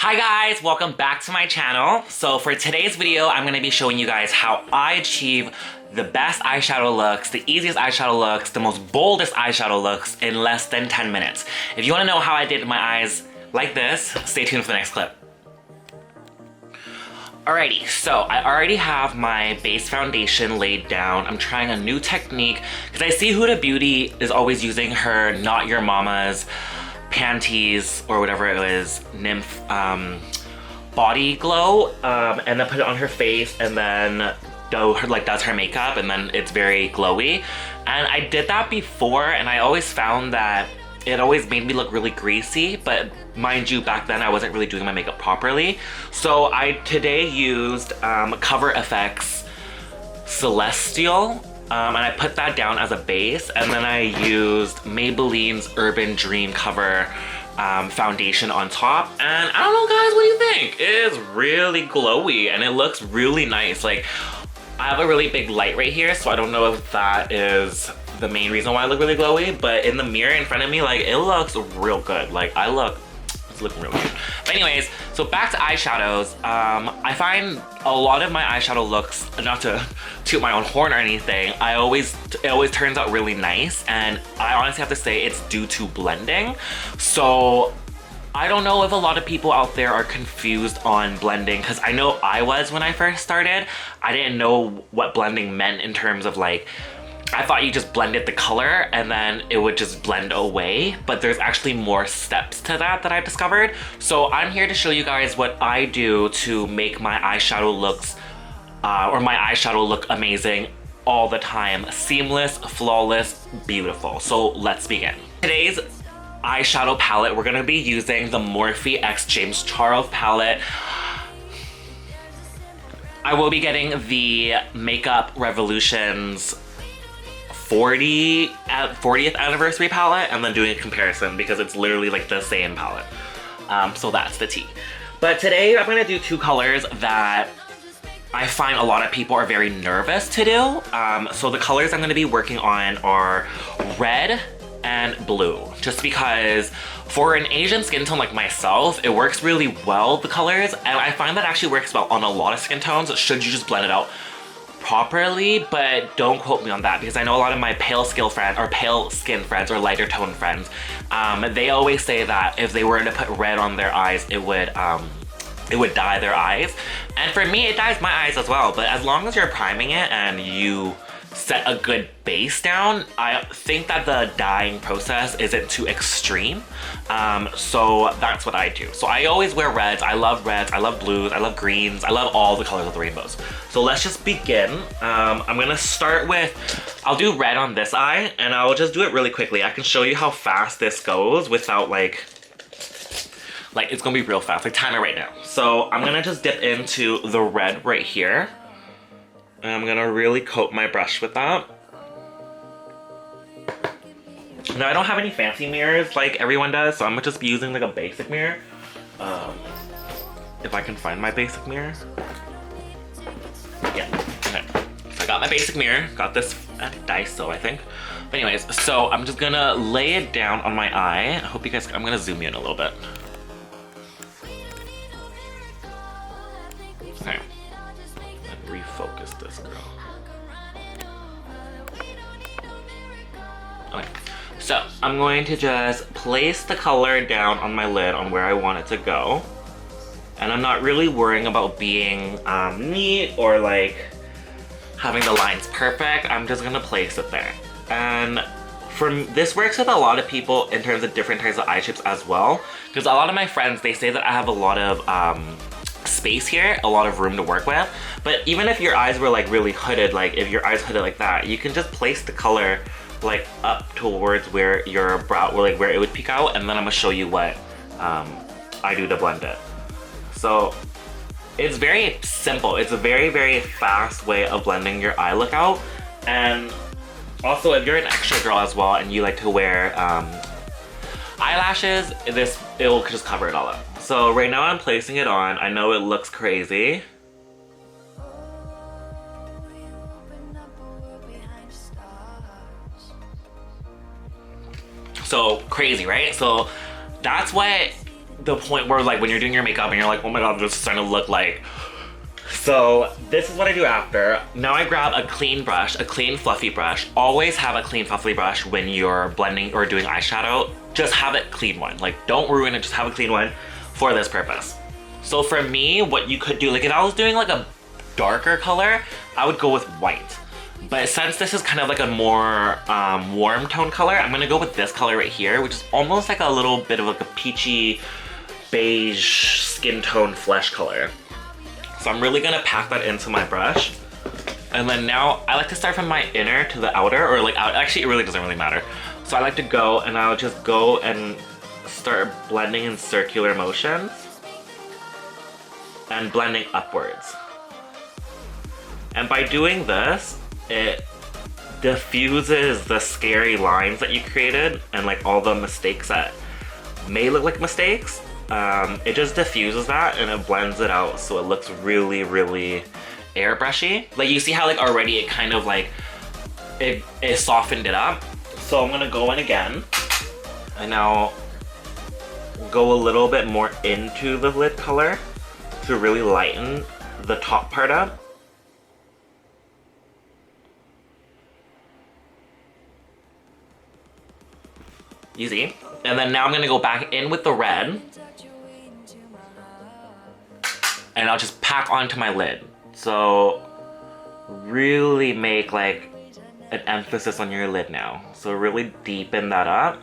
Hi guys, welcome back to my channel. So for today's video, I'm going to be showing you guys how I achieve the best eyeshadow looks, the easiest eyeshadow looks, the most boldest eyeshadow looks in less than 10 minutes. If you want to know how I did my eyes like this, stay tuned for the next clip. Alrighty, so I already have my base foundation laid down. I'm trying a new technique because I see Huda Beauty is always using her Not Your Mama's panties or whatever it is, nymph body glow, and then put it on her face and then does her makeup, and then it's very glowy. And I did that before and I always found that it always made me look really greasy, but mind you, back then I wasn't really doing my makeup properly. So I today used Cover FX Celestial, and I put that down as a base, and then I used Maybelline's Urban Dream Cover foundation on top. And I don't know guys, what do you think? It is really glowy and it looks really nice. Like, I have a really big light right here, so I don't know if that is the main reason why I look really glowy, but in the mirror in front of me, like, it looks real good. Like, it's looking really good. But anyways, so back to eyeshadows. I find a lot of my eyeshadow looks, not to toot my own horn or anything, it always turns out really nice, and I honestly have to say it's due to blending. So I don't know if a lot of people out there are confused on blending, because I know I was when I first started. I didn't know what blending meant in terms of, like, I thought you just blended the color and then it would just blend away, but there's actually more steps to that I've discovered. So I'm here to show you guys what I do to make my eyeshadow looks, or my eyeshadow look amazing all the time. Seamless, flawless, beautiful. So let's begin. Today's eyeshadow palette, we're gonna be using the Morphe x James Charles palette. I will be getting the Makeup Revolution's 40th anniversary palette and then doing a comparison because it's literally like the same palette. So that's the tea. But today I'm gonna do two colors that I find a lot of people are very nervous to do. So the colors I'm gonna be working on are red and blue, just because for an Asian skin tone like myself, it works really well, the colors, and I find that actually works well on a lot of skin tones should you just blend it out properly, but don't quote me on that because I know a lot of my pale skin friends or lighter tone friends, they always say that if they were to put red on their eyes, it would dye their eyes. And for me, it dyes my eyes as well, but as long as you're priming it and you set a good base down, I think that the dyeing process isn't too extreme. So that's what I do. So I always wear reds, I love blues, I love greens, I love all the colors of the rainbows. So let's just begin. I'm gonna start with, I'll do red on this eye and I'll just do it really quickly. I can show you how fast this goes without like it's gonna be real fast, like time it right now. So I'm gonna just dip into the red right here. And I'm gonna really coat my brush with that. Now I don't have any fancy mirrors like everyone does, so I'm gonna just be using like a basic mirror. If I can find my basic mirror. Yeah, okay. So I got my basic mirror, got this at Daiso, I think. But anyways, so I'm just gonna lay it down on my eye. I hope you guys, I'm gonna zoom in a little bit. Okay. Refocus this girl. Okay, so I'm going to just place the color down on my lid on where I want it to go. And I'm not really worrying about being neat or like having the lines perfect. I'm just gonna place it there. And this works with a lot of people in terms of different types of eye shapes as well. Because a lot of my friends, they say that I have a lot of space here, a lot of room to work with. But even if your eyes were like really hooded, like if your eyes hooded like that, you can just place the color like up towards where your brow, or like where it would peek out, and then I'm gonna show you what I do to blend it. So it's very simple. It's a very, very fast way of blending your eye look out. And also if you're an extra girl as well and you like to wear eyelashes, it will just cover it all up. So right now I'm placing it on. I know it looks crazy. So crazy, right? So that's what the point where like when you're doing your makeup and you're like, oh my god, this is starting to look like. So this is what I do after. Now I grab a clean brush, a clean fluffy brush. Always have a clean fluffy brush when you're blending or doing eyeshadow. Just have it clean one. Like don't ruin it, just have a clean one for this purpose. So for me, what you could do, like if I was doing like a darker color, I would go with white. But since this is kind of like a more warm tone color, I'm gonna go with this color right here, which is almost like a little bit of like a peachy beige skin tone flesh color. So I'm really gonna pack that into my brush. And then now I like to start from my inner to the outer, or like out. Actually, it really doesn't really matter. So I like to go and I'll just go and start blending in circular motions and blending upwards. And by doing this, it diffuses the scary lines that you created and like all the mistakes that may look like mistakes. It just diffuses that and it blends it out so it looks really, really airbrushy. Like you see how like already it kind of like, it softened it up. So I'm gonna go in again and now go a little bit more into the lid color to really lighten the top part up. Easy. And then now I'm gonna go back in with the red and I'll just pack onto my lid. So really make like an emphasis on your lid now. So really deepen that up.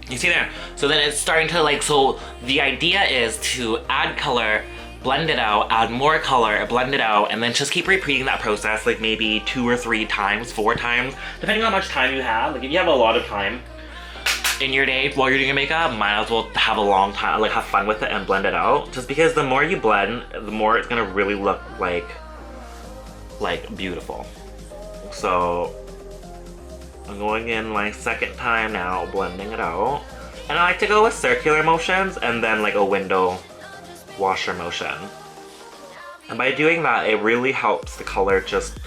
You see there? So then it's starting to like, so the idea is to add color, blend it out, add more color, blend it out, and then just keep repeating that process like maybe 2 or 3 times, 4 times, depending on how much time you have. Like if you have a lot of time in your day while you're doing your makeup, might as well have a long time, like have fun with it and blend it out. Just because the more you blend, the more it's gonna really look like beautiful. So I'm going in my second time now, blending it out. And I like to go with circular motions and then like a window washer motion. And by doing that, it really helps the color just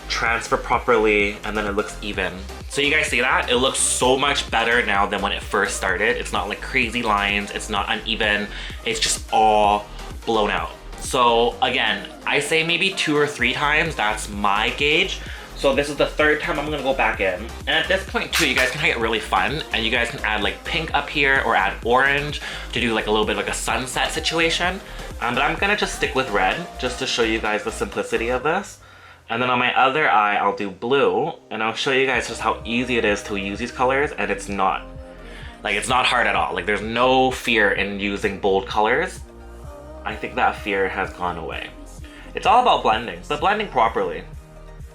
transfer properly and then it looks even. So you guys see that? It looks so much better now than when it first started. It's not like crazy lines, it's not uneven, it's just all blown out. So again, I say maybe 2 or 3 times, that's my gauge. So this is the 3rd time I'm gonna go back in. And at this point too, you guys can make it really fun and you guys can add like pink up here or add orange to do like a little bit of like a sunset situation. But I'm gonna just stick with red just to show you guys the simplicity of this. And then on my other eye, I'll do blue and I'll show you guys just how easy it is to use these colors, and it's not hard at all. Like there's no fear in using bold colors. I think that fear has gone away. It's all about blending, so blending properly.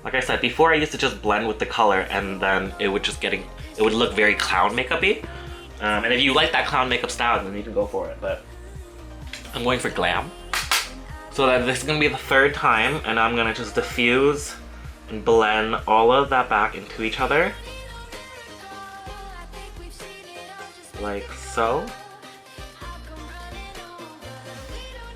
Like I said, before I used to just blend with the color and then it would look very clown makeup-y. And if you like that clown makeup style, then you can go for it, but I'm going for glam. So then this is gonna be the 3rd time and I'm gonna just diffuse and blend all of that back into each other. Like so.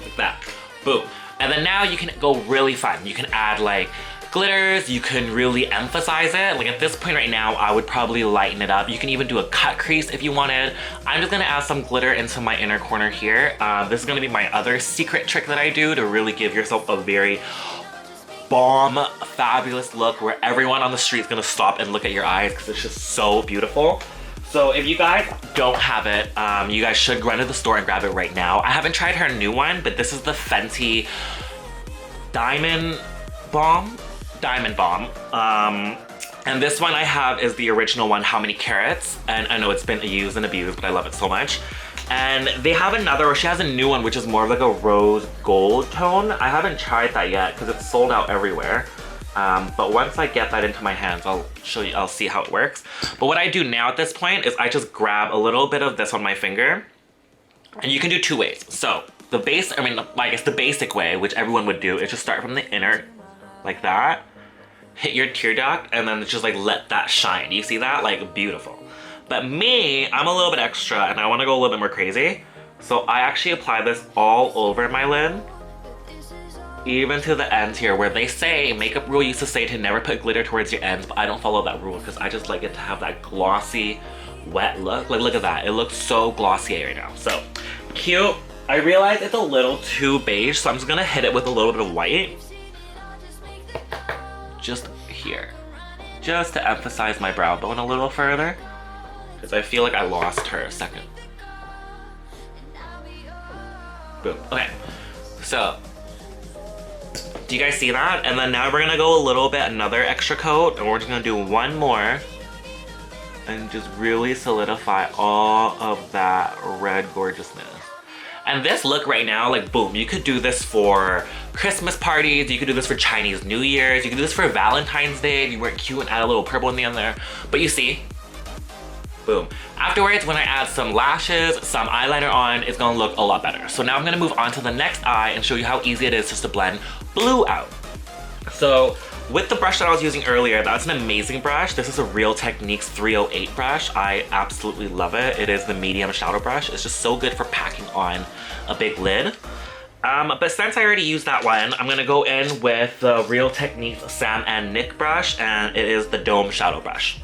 Like that, boom. And then now you can go really fun. You can add like glitters, you can really emphasize it. Like at this point right now, I would probably lighten it up. You can even do a cut crease if you wanted. I'm just gonna add some glitter into my inner corner here. This is gonna be my other secret trick that I do to really give yourself a very bomb, fabulous look where everyone on the street is gonna stop and look at your eyes because it's just so beautiful. So if you guys don't have it, you guys should run to the store and grab it right now. I haven't tried her new one, but this is the Fenty Diamond Bomb. And this one I have is the original one, How Many Carats? And I know it's been used and abused, but I love it so much. And they have another, or she has a new one, which is more of like a rose gold tone. I haven't tried that yet because it's sold out everywhere. But once I get that into my hands, I'll show you, I'll see how it works. But what I do now at this point is I just grab a little bit of this on my finger. And you can do 2 ways. So the base, I guess the basic way, which everyone would do, is just start from the inner, like that. Hit your tear duct and then just like let that shine. You see that? Like beautiful. But me, I'm a little bit extra and I want to go a little bit more crazy. So I actually apply this all over my lid. even to the ends here, where they say, makeup rule used to say to never put glitter towards your ends, but I don't follow that rule because I just like it to have that glossy, wet look. Like, look at that. It looks so glossy right now. So, cute. I realize it's a little too beige, so I'm just gonna hit it with a little bit of white. Just here. Just to emphasize my brow bone a little further. Because I feel like I lost her a second. Boom. Okay. So, do you guys see that? And then now we're gonna go a little bit, another extra coat, and we're just gonna do one more and just really solidify all of that red gorgeousness. And this look right now, like boom, you could do this for Christmas parties, you could do this for Chinese New Year's, you could do this for Valentine's Day if you weren't cute and add a little purple in the end there. But you see, boom. Afterwards, when I add some lashes, some eyeliner on, it's gonna look a lot better. So now I'm gonna move on to the next eye and show you how easy it is just to blend blue out. So with the brush that I was using earlier, that's an amazing brush. This is a Real Techniques 308 brush. I absolutely love it. It is the medium shadow brush. It's just so good for packing on a big lid. But since I already used that one, I'm gonna go in with the Real Techniques Sam and Nick brush, and it is the Dome Shadow Brush.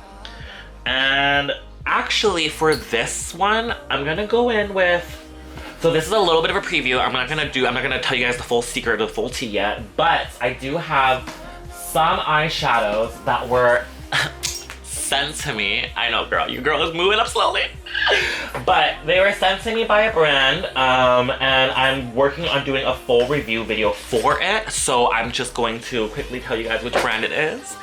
And actually for this one, I'm gonna go in with, so this is a little bit of a preview. I'm not gonna tell you guys the full secret or the full tea yet, but I do have some eyeshadows that were sent to me. I know, girl, you girl is moving up slowly. But they were sent to me by a brand, and I'm working on doing a full review video for it. So I'm just going to quickly tell you guys which brand it is.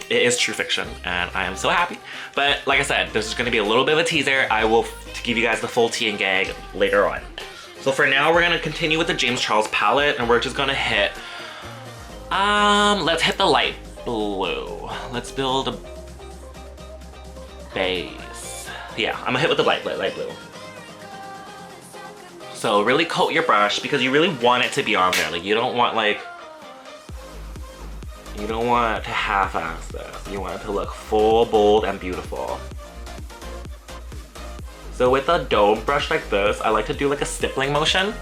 It is True Fiction, and I am so happy. But like I said, this is gonna be a little bit of a teaser. I will give you guys the full tea and gag later on. So for now, we're gonna continue with the James Charles palette, and we're just gonna hit, let's hit the light blue. Let's build a base. Yeah, I'm gonna hit with the light blue. So really coat your brush because you really want it to be on there. Like you don't want to half-ass this. You want it to look full, bold, and beautiful. So with a dome brush like this, I like to do like a stippling motion.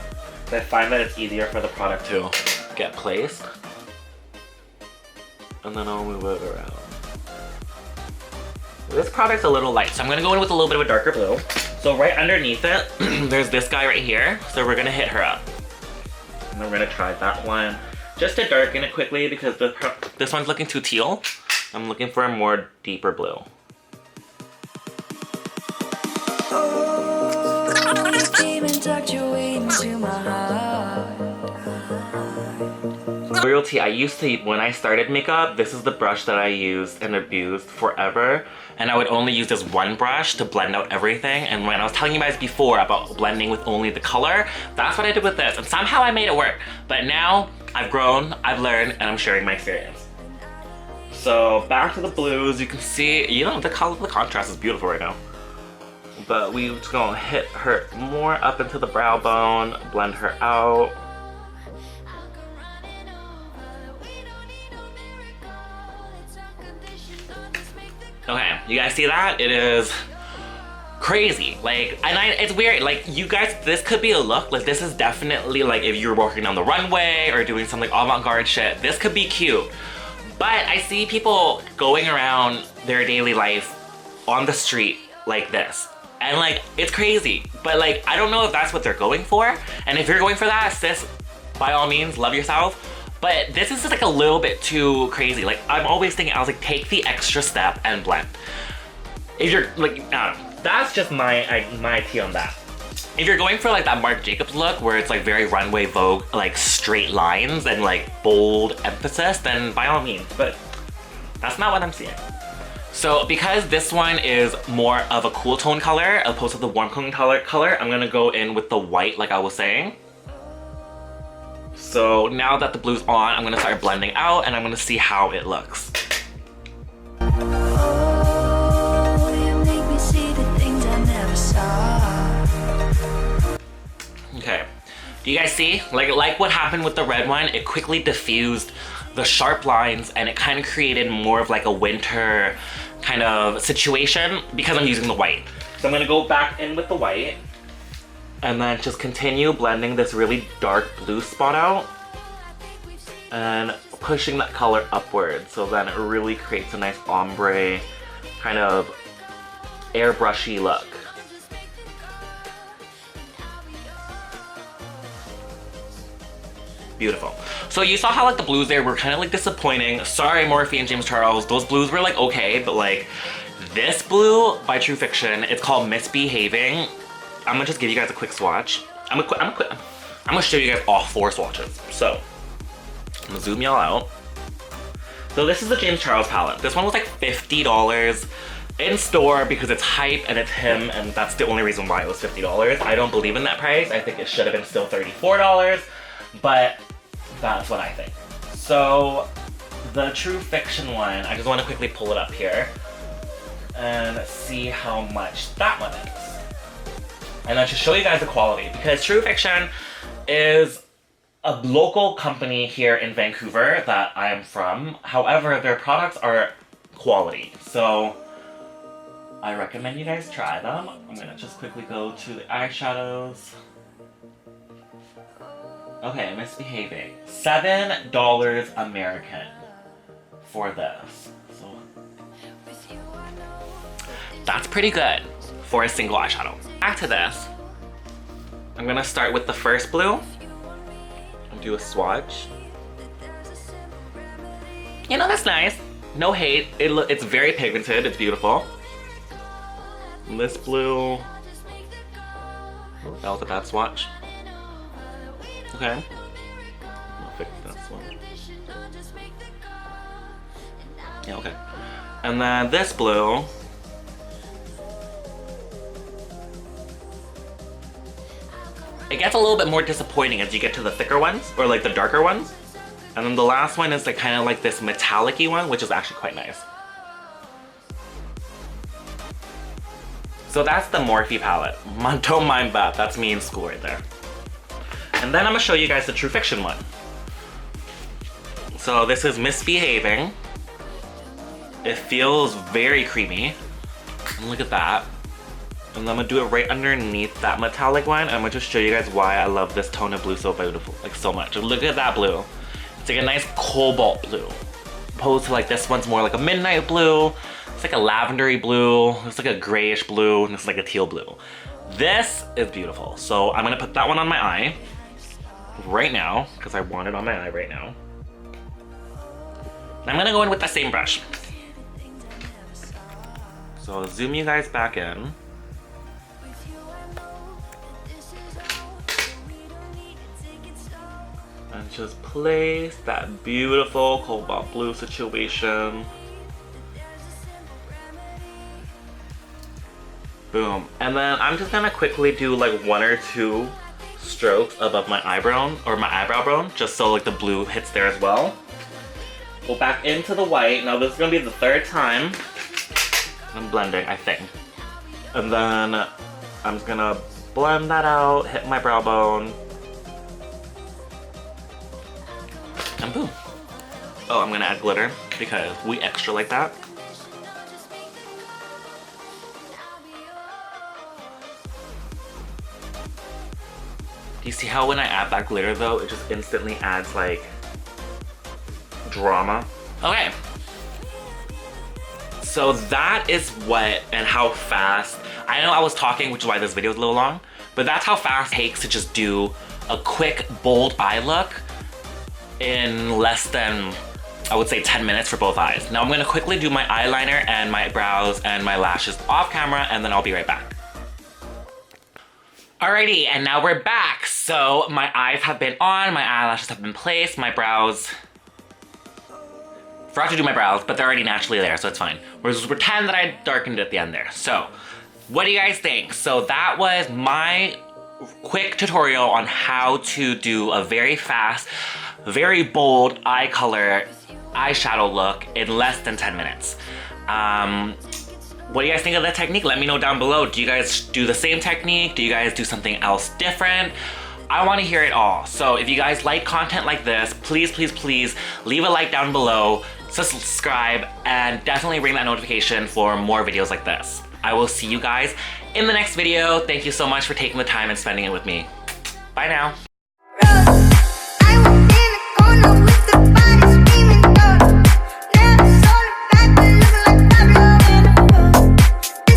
I find that it's easier for the product to get placed. And then I'll move it around. This product's a little light, so I'm gonna go in with a little bit of a darker blue. So right underneath it, there's this guy right here. So we're gonna hit her up. And then we're gonna try that one. Just to darken it quickly because this one's looking too teal. I'm looking for a more deeper blue. Loyalty, I used to, when I started makeup, this is the brush that I used and abused forever. And I would only use this one brush to blend out everything. And when I was telling you guys before about blending with only the color, that's what I did with this. And somehow I made it work. But now, I've grown, I've learned, and I'm sharing my experience. So back to the blues, you can see, you know, the color, the contrast is beautiful right now. But we just gonna hit her more up into the brow bone, blend her out. Okay, you guys see that? It is crazy. Like, and it's weird. Like, you guys, this could be a look. Like, this is definitely like if you're walking on the runway or doing some like avant-garde shit, this could be cute. But I see people going around their daily life on the street like this. And like, it's crazy. But like, I don't know if that's what they're going for. And if you're going for that, sis, by all means, love yourself. But this is just like a little bit too crazy. Like, I'm always thinking, I was like, take the extra step and blend. If you're like, I don't know. That's just my tea on that. If you're going for like that Marc Jacobs look where it's like very runway Vogue, like straight lines and like bold emphasis, then by all means, but that's not what I'm seeing. So because this one is more of a cool tone color opposed to the warm tone color, I'm gonna go in with the white like I was saying. So now that the blue's on, I'm gonna start blending out and I'm gonna see how it looks. Okay, do you guys see? Like what happened with the red one, it quickly diffused the sharp lines and it kind of created more of like a winter kind of situation because I'm using the white. So I'm gonna go back in with the white and then just continue blending this really dark blue spot out. and pushing that color upward, so then it really creates a nice ombre kind of airbrushy look. Beautiful. So you saw how like the blues there were kind of like disappointing. Sorry Morphe and James Charles, those blues were like okay, but like this blue by True Fiction, it's called Misbehaving. I'm gonna just give you guys a quick swatch. I'm gonna show you guys all 4 swatches. So I'm gonna zoom y'all out. So this is the James Charles palette. This one was like $50 in store because it's hype and it's him, and that's the only reason why it was $50. I don't believe in that price. I think it should have been still $34, but that's what I think. So the True Fiction one, I just want to quickly pull it up here and see how much that one is. And then to show you guys the quality, because True Fiction is a local company here in Vancouver that I am from. However, their products are quality. So I recommend you guys try them. I'm gonna just quickly go to the eyeshadows. Okay, Misbehaving. $7 American for this. So that's pretty good for a single eyeshadow. Back to this. I'm gonna start with the first blue and do a swatch. You know, that's nice. No hate. It's very pigmented. It's beautiful. And this blue. That was a bad swatch. Okay. I'll fix this one. Yeah, okay. And then this blue. It gets a little bit more disappointing as you get to the thicker ones, or like the darker ones. And then the last one is like kind of like this metallic-y one, which is actually quite nice. So that's the Morphe palette. Don't mind that, that's me in school right there. And then I'm gonna show you guys the True Fiction one. So this is Misbehaving. It feels very creamy. And look at that. And I'm gonna do it right underneath that metallic one. I'm gonna just show you guys why I love this tone of blue so beautiful, like so much. Look at that blue. It's like a nice cobalt blue. Opposed to like this one's more like a midnight blue. It's like a lavendery blue. It's like a grayish blue, and it's like a teal blue. This is beautiful. So I'm gonna put that one on my eye right now, because I want it on my eye right now. And I'm gonna go in with the same brush. So I'll zoom you guys back in. And just place that beautiful cobalt blue situation. Boom. And then I'm just gonna quickly do like 1 or 2 strokes above my eyebrow, or my eyebrow bone, just so like the blue hits there as well. Go back into the white. Now this is gonna be the 3rd time I'm blending, I think. And then I'm just gonna blend that out, hit my brow bone. And boom. Oh, I'm gonna add glitter because we extra like that. Do you see how when I add that glitter though, it just instantly adds like drama? Okay. So that is what and how fast, I know I was talking, which is why this video is a little long, but that's how fast it takes to just do a quick, bold eye look in less than, I would say 10 minutes for both eyes. Now I'm gonna quickly do my eyeliner and my brows and my lashes off camera, and then I'll be right back. Alrighty, and now we're back. So my eyes have been on, my eyelashes have been placed, my brows. Forgot to do my brows, but they're already naturally there, so it's fine. We'll just pretend that I darkened it at the end there. So, what do you guys think? So that was my quick tutorial on how to do a very fast, very bold eye color eyeshadow look in less than 10 minutes. What do you guys think of that technique? Let me know down below. Do you guys do the same technique? Do you guys do something else different? I want to hear it all. So if you guys like content like this, please, please, please leave a like down below, subscribe, and definitely ring that notification for more videos like this. I will see you guys in the next video. Thank you so much for taking the time and spending it with me. Bye now.